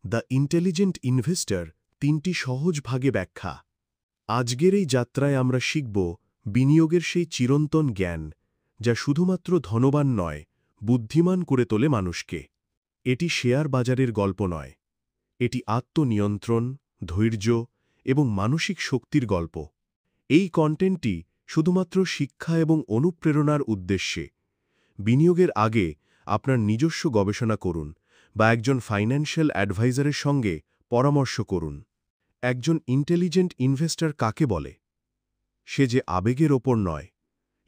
The intelligent investor ৩টি সহজ ভাগে ব্যাখ্যা। আজকের এই যাত্রায় আমরা শিখব বিনিয়োগের সেই চিরন্তন জ্ঞান যা শুধুমাত্র ধনবান নয়, বুদ্ধিমান করে তোলে মানুষকে। এটি শেয়ার বাজারের গল্প নয়, এটি আত্মনিয়ন্ত্রণ, ধৈর্য এবং মানসিক শক্তির গল্প। এই কন্টেন্টটি শুধুমাত্র শিক্ষা এবং অনুপ্রেরণার উদ্দেশ্যে। বিনিয়োগের আগে আপনার নিজস্ব গবেষণা করুন বা একজন ফাইন্যান্সিয়াল অ্যাডভাইজারের সঙ্গে পরামর্শ করুন। একজন ইন্টেলিজেন্ট ইনভেস্টর কাকে বলে? সে যে আবেগের ওপর নয়,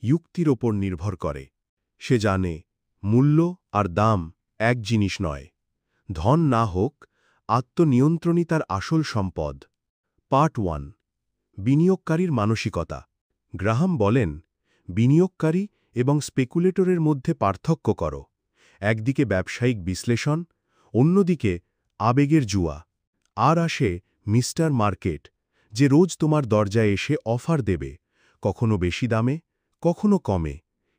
যুক্তির ওপর নির্ভর করে। সে জানে মূল্য আর দাম এক জিনিস নয়। ধন না হোক, আত্মনিয়ন্ত্রণই তার আসল সম্পদ। পার্ট 1, বিনিয়োগকারীর মানসিকতা। গ্রাহাম বলেন, বিনিয়োগকারী এবং স্পেকুলেটরের মধ্যে পার্থক্য করো। একদিকে ব্যবসায়িক বিশ্লেষণ, অন্যদিকে আবেগের জুয়া। আর আসে মিস্টার মার্কেট, যে রোজ তোমার দরজায় এসে অফার দেবে, কখনো বেশি দামে, কখনো কমে।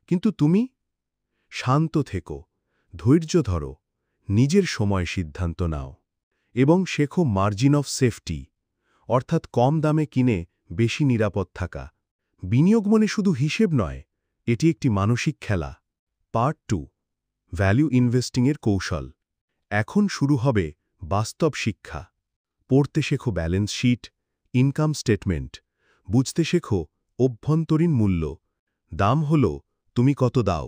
কিন্তু তুমি শান্ত থেকো, ধৈর্য ধরো, নিজের সময় সিদ্ধান্ত নাও এবং শেখো মার্জিন অফ সেফটি, অর্থাৎ কম দামে কিনে বেশি নিরাপদ থাকা। বিনিয়োগ মনে শুধু হিসেব নয়, এটি একটি মানসিক খেলা। পার্ট 2, ভ্যালু ইনভেস্টিংয়ের কৌশল। এখন শুরু হবে বাস্তব শিক্ষা। পড়তে শেখো ব্যালেন্স শিট, ইনকাম স্টেটমেন্ট। বুঝতে শেখো অভ্যন্তরীণ মূল্য। দাম হল তুমি কত দাও,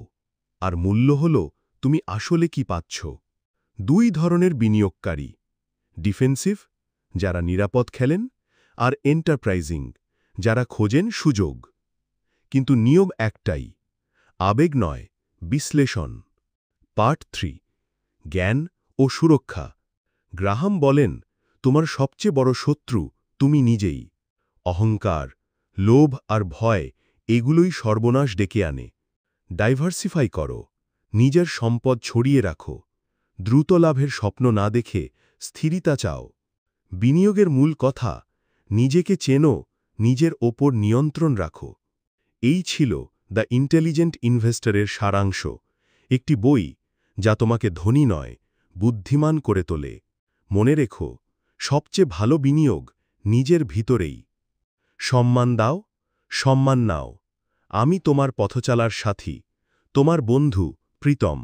আর মূল্য হল তুমি আসলে কি পাচ্ছ। 2 ধরনের বিনিয়োগকারী: ডিফেন্সিভ, যারা নিরাপদ খেলেন, আর এন্টারপ্রাইজিং, যারা খোঁজেন সুযোগ। কিন্তু নিয়ম একটাই, আবেগ নয়, বিশ্লেষণ। পার্ট 3, জ্ঞান ও সুরক্ষা। গ্রাহাম বলেন, তোমার সবচেয়ে বড় শত্রু তুমি নিজেই। অহংকার, লোভ আর ভয়, এগুলোই সর্বনাশ ডেকে আনে। ডাইভার্সিফাই করো, নিজের সম্পদ ছড়িয়ে রাখো। দ্রুত লাভের স্বপ্ন না দেখে স্থিরতা চাও। বিনিয়োগের মূল কথা, নিজেকে চেনো, নিজের ওপর নিয়ন্ত্রণ রাখো। এই ছিল দ্য ইন্টেলিজেন্ট ইনভেস্টরের সারাংশ, একটি বই যা তোমাকে ধনী নয়, বুদ্ধিমান করে তোলে। মনে রেখো, সবচেয়ে ভালো বিনিয়োগ নিজের ভিতরেই। সম্মান দাও, সম্মান নাও। আমি তোমার পথচলার সাথী, তোমার বন্ধু প্রীতম।